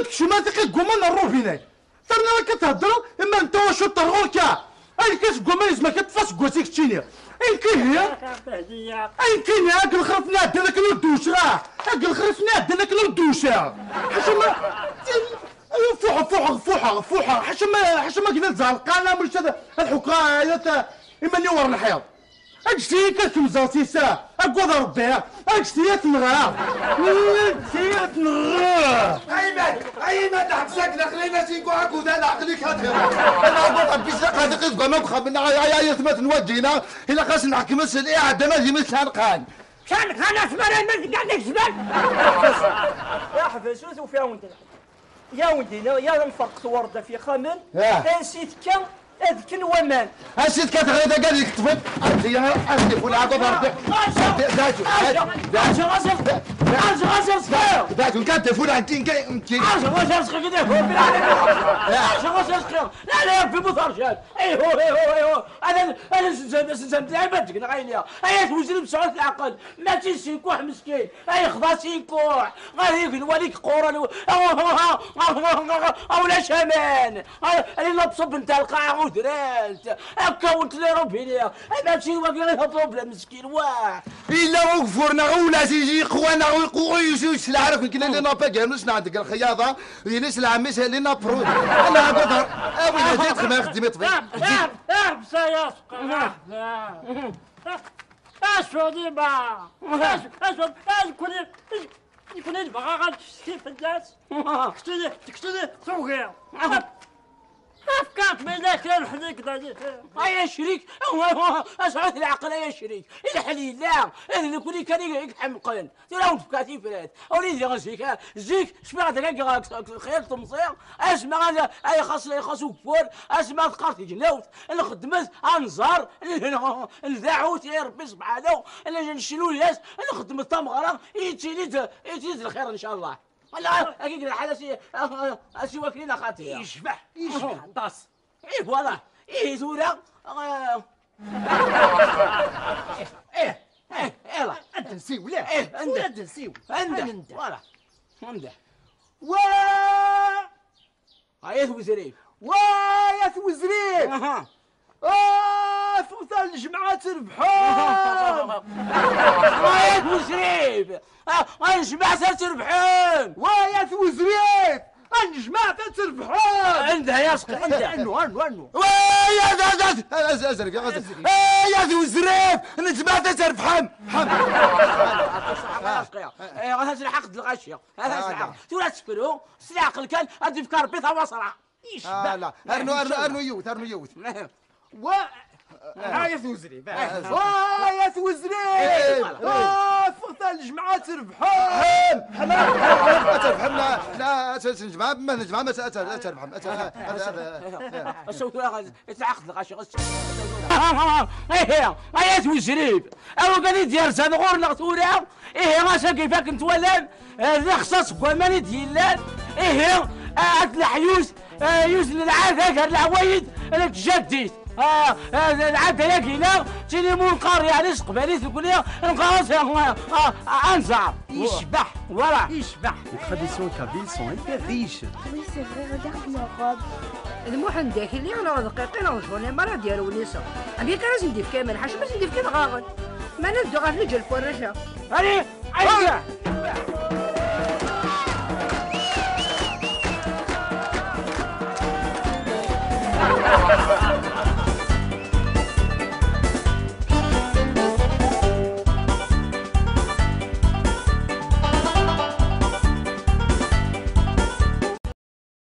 كشما تلقى كومان الروبينات ترنا راه كتهضر اما انت واش طرغولكا اي كاس كومان لازم كتفاس كواسيك تشيني اي كاين هي اي كاين هاك الخرفنا ديالك لو دوش راه هاك الخرفنا ديالك لو دوش حشما فوحه حشما كنا تزعلقانا مش هذا الحكايه اما نور الحيط اجتي كتمزاطي سا اقوض ربي اجتي تنغرا اجتي تنغرا ايمن حبسك داخلين سيكو هاكو ذا عقلك هاتي انا اقول ربي ساق هذيك الزقه ما بخبنا يا ثمت نوجينا الا خاص نحكم الاعاده ما دي مثل هنقان كان انا اسمع المسك قاعد نكسبك يا حفيظ شو فيها وانت يا ولدي يا نفرق ورده في خمن نسيت كان هذيك الومان نسيت كتغير قال لك طفل يا اسف ولا عقب داتو كان تفول عن تين لا في مطرشات ايوه انا سنت لعبتك نغينيا اي توجد بسعود العقل ما تيسيكوح مسكين اي خضا سيكوح غير نوليك قورا اولا شمان انا نبصب انت القاع ودرات هكا ولت لي روبينيا ماشي واقي بروبليم مسكين واه الا وقفورنا ولا يجي قوانا ويقويوش العرف يمكن اللي نابا كاملش عندك الخياطه ينس العميس اللي نابرود انا اقدر وين جيت ما خدمت طبيعي احبس يا اسود ديما اسود كل يبغى غتشتي في الناس تكتلي صغير افكارك بينك يا الحديك يا شريك اسعد العقل يا شريك الحليل لا اللي كل كان يحمقن تراهم فكاتي فرات وليدي غزيك زيك شبع دقيقه خير تمصير اسمع انا اي خاص وفور اسمع ذكرتي جنوت اللي خدمت انزار الذاعوت يا ربي سبحانه اللي نشيلو الناس اللي خدمت تمغره يتيلي الخير ان شاء الله والله اكيد الحدث اسي واكلين اخاتي يشبح طاس ايه والله ايه زوره يلا انت نسيو لا انت نسيو انت والله انت هايث وزريف يا وزريف فوت الجماعات ربحان هايث وزريف الجماعة تربحون ويا وزريف الجماعة تربحون عندها يا سقي عندها انو ويا ازرق يا وزريف الجماعة تربحان هذا العقد الغاشية هذا العقد تولى تسفرو العقل كان هذه فكار بيتها وصرع لا ارنو يوت هاي وزريف يا وزريف فقط الجماعة تربحون تربحون لا الجماعة ما الجماعة ما تربحون الصوت العقد الغاشي يا وزريف او قال يدير زنغور نغتورا غاسا كيفاك نتولى الرخصة كمان ديالان هاد الحيوس يوز العاد هاد العوايد انا تجديت العاد هيك هنا تيليمون القرية يعني قبالي تقول لي نقاص انزع يشبح voilà يشبح. Les traditions kabyles sont hyper riches. Oui, c'est vrai, regarde leur robe. المهم داخلي انا دقيقين وشغل مرة ديالو ونيسا ابي كان لازم ندير كامل حاجه باش ندير كي غاغن ما ندو غير نجي الفرشه علي